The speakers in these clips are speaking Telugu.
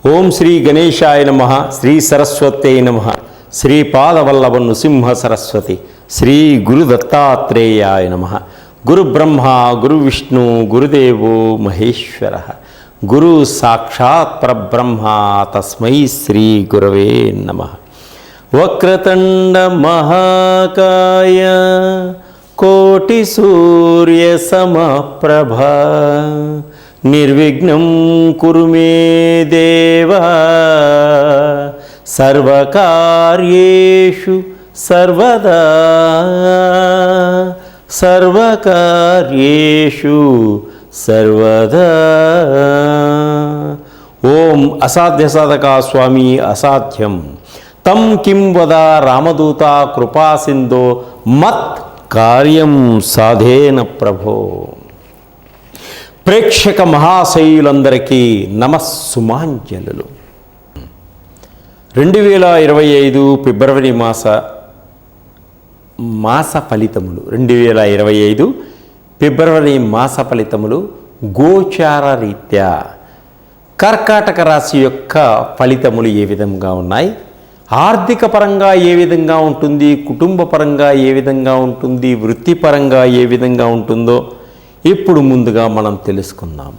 ఓం శ్రీ గణేశాయ నమః. శ్రీ సరస్వతే నమః. శ్రీపాదవల్లభ నృసింహ సరస్వతి. శ్రీ గురు దత్తాత్రేయాయ నమః. గురు బ్రహ్మ గురు విష్ణు గురుదేవో మహేశ్వర. గురు సాక్షాత్ పరబ్రహ్మ తస్మై శ్రీ గురవే నమః. వక్రతుండ మహాకాయ కోటి సూర్య సమప్రభ నిర్విఘ్నం కురు మే దేవ సర్వకార్యేషు సర్వదా సర్వకార్యేషు సర్వదా. ఓం అసాధ్య సాధక స్వామి అసాధ్యం తం కిం వద రామదూత కృపా సింధో మత్ కార్యం సాధేన ప్రభో. ప్రేక్షక మహాశయులందరికీ నమస్సుమాంజలు. 2025 ఫిబ్రవరి మాస ఫలితములు. 2025 ఫిబ్రవరి మాస ఫలితములు గోచార రీత్యా కర్కాటక రాశి యొక్క ఫలితములు ఏ విధంగా ఉన్నాయి, ఆర్థిక పరంగా ఏ విధంగా ఉంటుంది, కుటుంబ పరంగా ఏ విధంగా ఉంటుంది, వృత్తిపరంగా ఏ విధంగా ఉంటుందో ఇప్పుడు ముందుగా మనం తెలుసుకుందాం.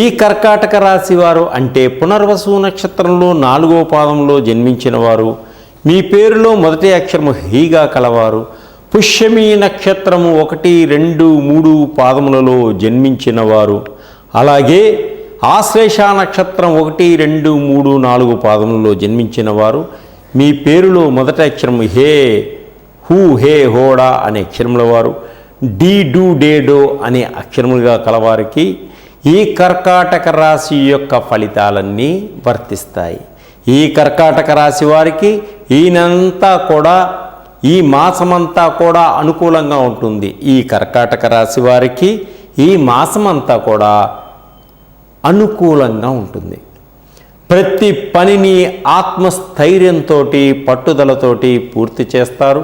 ఈ కర్కాటక రాశి వారు అంటే పునర్వసు నక్షత్రంలో 4వ పాదంలో జన్మించిన వారు, మీ పేరులో మొదటి అక్షరము హీగా కలవారు, పుష్యమి నక్షత్రము 1, 2, 3 పాదములలో జన్మించిన వారు, అలాగే ఆశ్లేష నక్షత్రం 1, 2, 3, 4 పాదములలో జన్మించిన వారు, మీ పేరులో మొదటి అక్షరము హే, హూ, హే, హోడా అనే అక్షరముల వారు, డీ, డూ, డే, డో అనే అక్షరములుగా కలవారికి ఈ కర్కాటక రాశి యొక్క ఫలితాలన్నీ వర్తిస్తాయి. ఈ కర్కాటక రాశి వారికి ఈయనంతా కూడా ఈ మాసమంతా కూడా అనుకూలంగా ఉంటుంది. ఈ కర్కాటక రాశి వారికి ఈ మాసమంతా కూడా అనుకూలంగా ఉంటుంది. ప్రతి పనిని ఆత్మస్థైర్యంతో పట్టుదలతోటి పూర్తి చేస్తారు.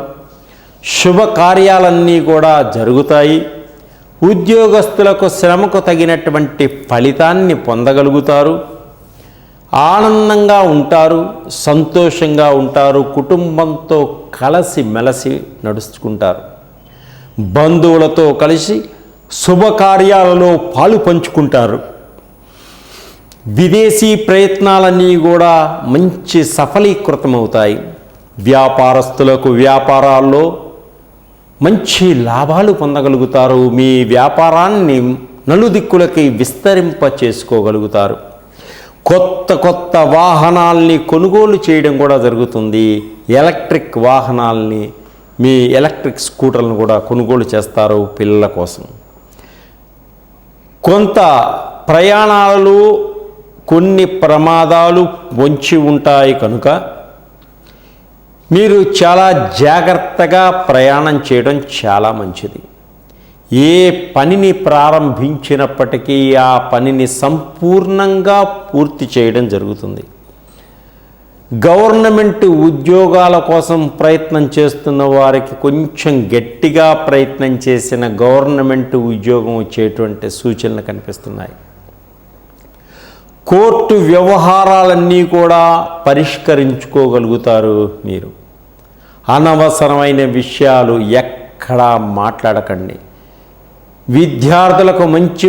శుభకార్యాలన్నీ కూడా జరుగుతాయి. ఉద్యోగస్తులకు శ్రమకు తగినటువంటి ఫలితాన్ని పొందగలుగుతారు. ఆనందంగా ఉంటారు, సంతోషంగా ఉంటారు, కుటుంబంతో కలిసి మెలిసి నడుచుకుంటారు. బంధువులతో కలిసి శుభకార్యాలలో పాలు పంచుకుంటారు. విదేశీ ప్రయత్నాలన్నీ కూడా మంచి సఫలీకృతమవుతాయి. వ్యాపారస్తులకు వ్యాపారాల్లో మంచి లాభాలు పొందగలుగుతారు. మీ వ్యాపారాన్ని నలుదిక్కులకి విస్తరింప చేసుకోగలుగుతారు. కొత్త వాహనాల్ని కొనుగోలు చేయడం కూడా జరుగుతుంది. ఎలక్ట్రిక్ వాహనాల్ని, మీ ఎలక్ట్రిక్ స్కూటర్లను కూడా కొనుగోలు చేస్తారు పిల్లల కోసం. కొంత ప్రయాణాలు, కొన్ని ప్రమాదాలు పొంచి ఉంటాయి కనుక మీరు చాలా జాగ్రత్తగా ప్రయాణం చేయడం చాలా మంచిది. ఏ పనిని ప్రారంభించినప్పటికీ ఆ పనిని సంపూర్ణంగా పూర్తి చేయడం జరుగుతుంది. గవర్నమెంట్ ఉద్యోగాల కోసం ప్రయత్నం చేస్తున్న వారికి కొంచెం గట్టిగా ప్రయత్నం చేసిన గవర్నమెంట్ ఉద్యోగం వచ్చేటువంటి సూచనలు కనిపిస్తున్నాయి. కోర్టు వ్యవహారాలన్నీ కూడా పరిష్కరించుకోగలుగుతారు. మీరు అనవసరమైన విషయాలు ఎక్కడా మాట్లాడకండి. విద్యార్థులకు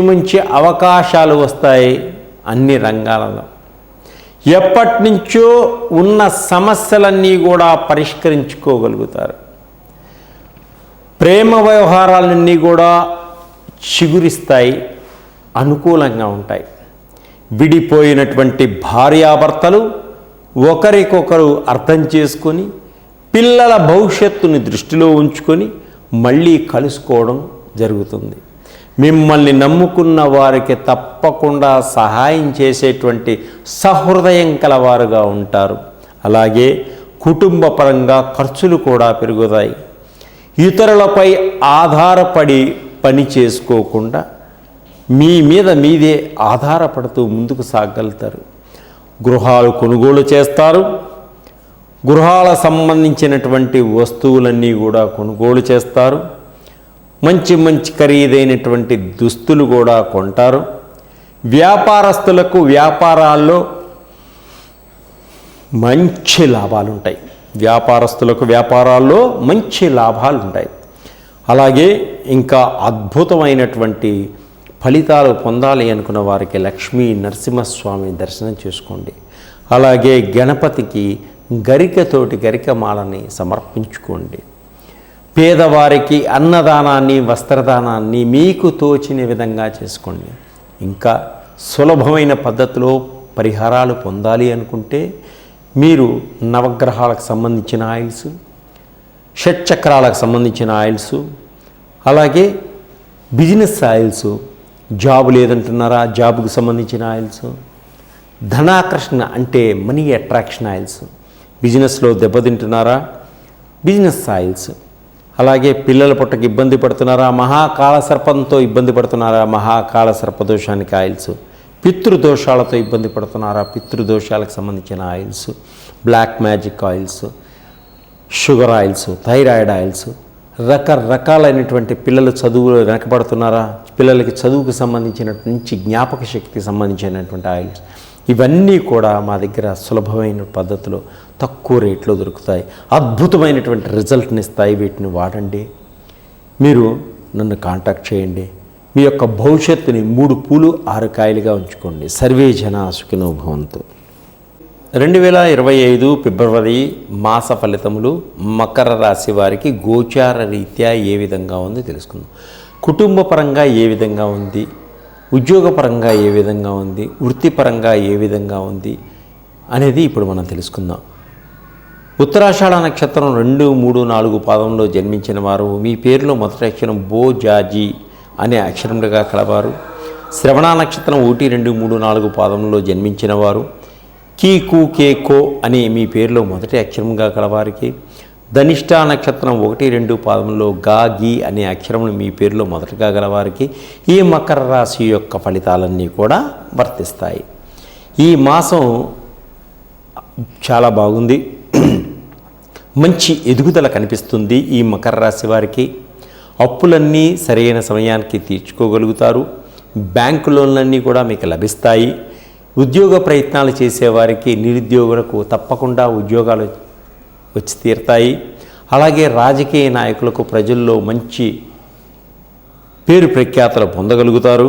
మంచి అవకాశాలు వస్తాయి అన్ని రంగాలలో. ఎప్పటి నుంచో ఉన్న సమస్యలన్నీ కూడా పరిష్కరించుకోగలుగుతారు. ప్రేమ వ్యవహారాలన్నీ కూడా చిగురిస్తాయి, అనుకూలంగా ఉంటాయి. విడిపోయినటువంటి భార్యాభర్తలు ఒకరికొకరు అర్థం చేసుకొని పిల్లల భవిష్యత్తుని దృష్టిలో ఉంచుకొని మళ్ళీ కలుసుకోవడం జరుగుతుంది. మిమ్మల్ని నమ్ముకున్న వారికి తప్పకుండా సహాయం చేసేటువంటి సహృదయం కలవారుగా ఉంటారు. అలాగే కుటుంబ పరంగా ఖర్చులు కూడా పెరుగుతాయి. ఇతరులపై ఆధారపడి పని చేసుకోకుండా మీ మీద మీదే ఆధారపడుతూ ముందుకు సాగలుగుతారు. గృహాలు కొనుగోలు చేస్తారు. గృహాల సంబంధించినటువంటి వస్తువులన్నీ కూడా కొనుగోలు చేస్తారు. మంచి ఖరీదైనటువంటి దుస్తులు కూడా కొంటారు. వ్యాపారస్తులకు వ్యాపారాల్లో మంచి లాభాలు ఉంటాయి. వ్యాపారస్తులకు వ్యాపారాల్లో మంచి లాభాలు ఉంటాయి. అలాగే ఇంకా అద్భుతమైనటువంటి ఫలితాలు పొందాలి అనుకున్న వారికి లక్ష్మీ నరసింహస్వామి దర్శనం చేసుకోండి. అలాగే గణపతికి గరికతోటి గరికమాలని సమర్పించుకోండి. పేదవారికి అన్నదానాన్ని వస్త్రదానాన్ని మీకు తోచిన విధంగా చేసుకోండి. ఇంకా సులభమైన పద్ధతిలో పరిహారాలు పొందాలి అనుకుంటే మీరు నవగ్రహాలకు సంబంధించిన ఆయిల్స్, షట్చక్రాలకు సంబంధించిన ఆయిల్స్, అలాగే బిజినెస్ ఆయిల్స్, జాబ్ లేదంటున్నారా జాబ్కు సంబంధించిన ఆయిల్స్, ధనాకర్షణ అంటే మనీ అట్రాక్షన్ ఆయిల్స్, బిజినెస్లో దెబ్బతింటున్నారా బిజినెస్ ఆయిల్స్, అలాగే పిల్లల పుట్టకి ఇబ్బంది పడుతున్నారా మహాకాళ సర్పంతో ఇబ్బంది పడుతున్నారా మహాకాళ సర్పదోషానికి ఆయిల్స్, పితృదోషాలతో ఇబ్బంది పడుతున్నారా పితృదోషాలకు సంబంధించిన oils, black magic oils, sugar oils, thyroid oils, రకరకాలైనటువంటి పిల్లలు చదువులో వెనకబడుతున్నారా పిల్లలకి చదువుకు సంబంధించిన నుంచి జ్ఞాపక శక్తికి సంబంధించినటువంటి ఆయిల్స్, ఇవన్నీ కూడా మా దగ్గర సులభమైన పద్ధతిలో తక్కువ రేట్లో దొరుకుతాయి. అద్భుతమైనటువంటి రిజల్ట్ని ఇస్తాయి. వీటిని వాడండి. మీరు నన్ను కాంటాక్ట్ చేయండి. మీ యొక్క భవిష్యత్తుని 3 పూలు 6 కాయలుగా ఉంచుకోండి. సర్వే జనా సుఖినో భవంతు. 2025 ఫిబ్రవరి మాస ఫలితములు మకర రాశి వారికి గోచార రీత్యా ఏ విధంగా ఉంది తెలుసుకుందాం. కుటుంబ పరంగా ఏ విధంగా ఉంది, ఉద్యోగపరంగా ఏ విధంగా ఉంది, వృత్తిపరంగా ఏ విధంగా ఉంది అనేది ఇప్పుడు మనం తెలుసుకుందాం. ఉత్తరాషాఢ నక్షత్రం 2, 3, 4 పాదంలో జన్మించిన వారు మీ పేరులో మొదటి అక్షరం బో జాజీ అనే అక్షరములుగా కలవారు. శ్రవణ నక్షత్రం 1, 2, 3, 4 పాదంలో జన్మించిన వారు కీ కు కే కో అని మీ పేరులో మొదటి అక్షరంగా కలవారికి, ధనిష్ట నక్షత్రం 1, 2 పాదంలో గా గీ అనే అక్షరములు మీ పేరులో మొదటగా గలవారికి ఈ మకర రాశి యొక్క ఫలితాలన్నీ కూడా వర్తిస్తాయి. ఈ మాసం చాలా బాగుంది. మంచి ఎదుగుదల కనిపిస్తుంది. ఈ మకర రాశి వారికి అప్పులన్నీ సరైన సమయానికి తీర్చుకోగలుగుతారు. బ్యాంకు లోన్లన్నీ కూడా మీకు లభిస్తాయి. ఉద్యోగ ప్రయత్నాలు చేసేవారికి నిరుద్యోగులకు తప్పకుండా ఉద్యోగాలు వచ్చి తీరుతాయి. అలాగే రాజకీయ నాయకులకు ప్రజల్లో మంచి పేరు ప్రఖ్యాతలు పొందగలుగుతారు.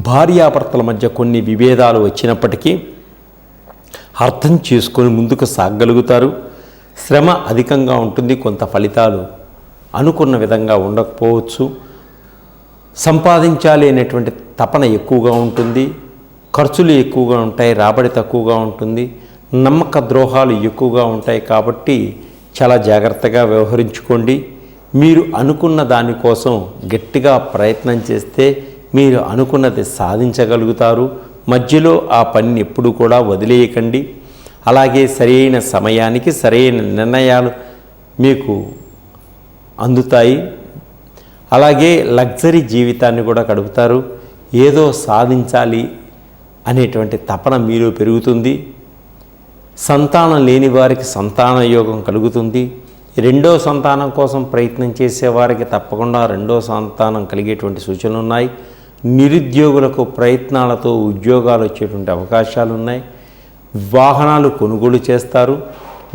భార్యాభర్తల మధ్య కొన్ని విభేదాలు వచ్చినప్పటికీ అర్థం చేసుకొని ముందుకు సాగగలుగుతారు. శ్రమ అధికంగా ఉంటుంది. కొంత ఫలితాలు అనుకున్న విధంగా ఉండకపోవచ్చు. సంపాదించాలి అనేటువంటి తపన ఎక్కువగా ఉంటుంది. ఖర్చులు ఎక్కువగా ఉంటాయి. రాబడి తక్కువగా ఉంటుంది. నమ్మక ద్రోహాలు ఎక్కువగా ఉంటాయి. కాబట్టి చాలా జాగ్రత్తగా వ్యవహరించుకోండి. మీరు అనుకున్న దానికోసం గట్టిగా ప్రయత్నం చేస్తే మీరు అనుకున్నది సాధించగలుగుతారు. మధ్యలో ఆ పనిని ఎప్పుడు కూడా వదిలేయకండి. అలాగే సరైన సమయానికి సరైన నిర్ణయాలు మీకు అందుతాయి. అలాగే లగ్జరీ జీవితాన్ని కూడా గడుపుతారు. ఏదో సాధించాలి అనేటువంటి తపన మీలో పెరుగుతుంది. సంతానం లేని వారికి సంతాన యోగం కలుగుతుంది. రెండో సంతానం కోసం ప్రయత్నం చేసేవారికి తప్పకుండా రెండో సంతానం కలిగేటువంటి సూచనలు ఉన్నాయి. నిరుద్యోగులకు ప్రయత్నాలతో ఉద్యోగాలు వచ్చేటువంటి అవకాశాలు ఉన్నాయి. వాహనాలు కొనుగోలు చేస్తారు.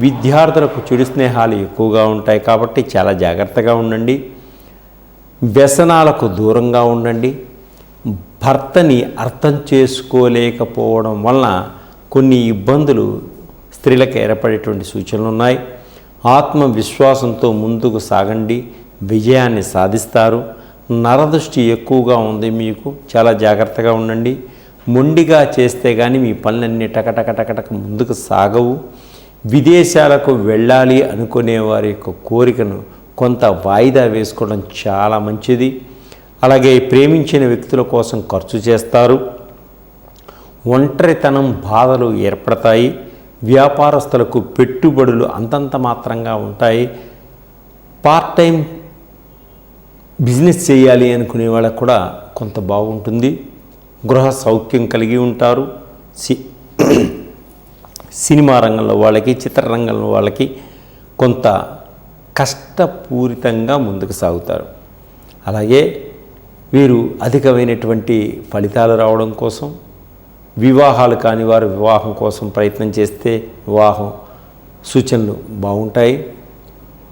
విద్యార్థులకు చెడు స్నేహాలు ఎక్కువగా ఉంటాయి కాబట్టి చాలా జాగ్రత్తగా ఉండండి. వ్యసనాలకు దూరంగా ఉండండి. భర్తని అర్థం చేసుకోలేకపోవడం వలన కొన్ని ఇబ్బందులు స్త్రీలకు ఏర్పడేటువంటి సూచనలు ఉన్నాయి. ఆత్మవిశ్వాసంతో ముందుకు సాగండి. విజయాన్ని సాధిస్తారు. నరదృష్టి ఎక్కువగా ఉంది. మీకు చాలా జాగ్రత్తగా ఉండండి. మొండిగా చేస్తే కానీ మీ పనులన్నీ టకటక ముందుకు సాగవు. విదేశాలకు వెళ్ళాలి అనుకునే వారి యొక్క కోరికను కొంత వాయిదా వేసుకోవడం చాలా మంచిది. అలాగే ప్రేమించిన వ్యక్తుల కోసం ఖర్చు చేస్తారు. ఒంటరితనం బాధలు ఏర్పడతాయి. వ్యాపారస్తులకు పెట్టుబడులు అంతంత మాత్రంగా ఉంటాయి. పార్ట్ టైం బిజినెస్ చేయాలి అనుకునే వాళ్ళకు కూడా కొంత బాగుంటుంది. గృహ సౌఖ్యం కలిగి ఉంటారు. సినిమా రంగంలో వాళ్ళకి, చిత్రరంగంలో వాళ్ళకి కొంత కష్టపూరితంగా ముందుకు సాగుతారు. అలాగే వీరు అధికమైనటువంటి ఫలితాలు రావడం కోసం వివాహాలు కాని వారు వివాహం కోసం ప్రయత్నం చేస్తే వివాహం సూచనలు బాగుంటాయి.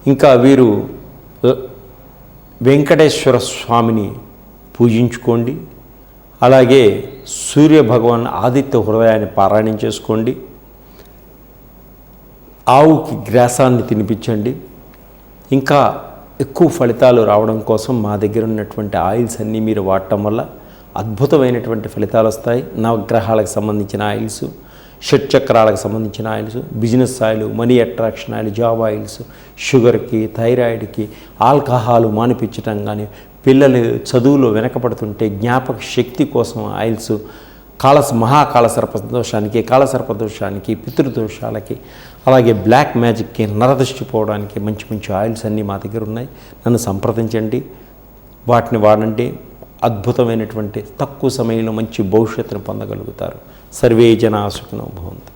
ఇంకా వీరు వెంకటేశ్వర స్వామిని పూజించుకోండి. అలాగే సూర్య భగవాన్ ఆదిత్య హృదయాన్ని పారాయణం చేసుకోండి. ఆవుకి గ్రాసాన్ని తినిపించండి. ఇంకా ఎక్కువ ఫలితాలు రావడం కోసం మా దగ్గర ఉన్నటువంటి ఆయిల్స్ అన్నీ మీరు వాడటం వల్ల అద్భుతమైనటువంటి ఫలితాలు వస్తాయి. నవగ్రహాలకు సంబంధించిన ఆయిల్స్, షట్చక్రాలకు సంబంధించిన oils, business oil, money attraction oil, job oils, షుగర్కి, థైరాయిడ్కి, ఆల్కహాల్ మానిపించటం కానీ, పిల్లలు చదువులో వెనకబడుతుంటే జ్ఞాపక శక్తి కోసం ఆయిల్స్, మహాకాళసర్పదోషానికి, కాళసర్పదోషానికి, పితృదోషాలకి, అలాగే బ్లాక్ మ్యాజిక్కి, నరదృష్టి పోవడానికి మంచి మంచి ఆయిల్స్ అన్నీ మా దగ్గర ఉన్నాయి. నన్ను సంప్రదించండి, వాటిని వాడండి. అద్భుతమైనటువంటి తక్కువ సమయంలో మంచి భవిష్యత్తును పొందగలుగుతారు. సర్వే జనా సుఖినో భవంతు.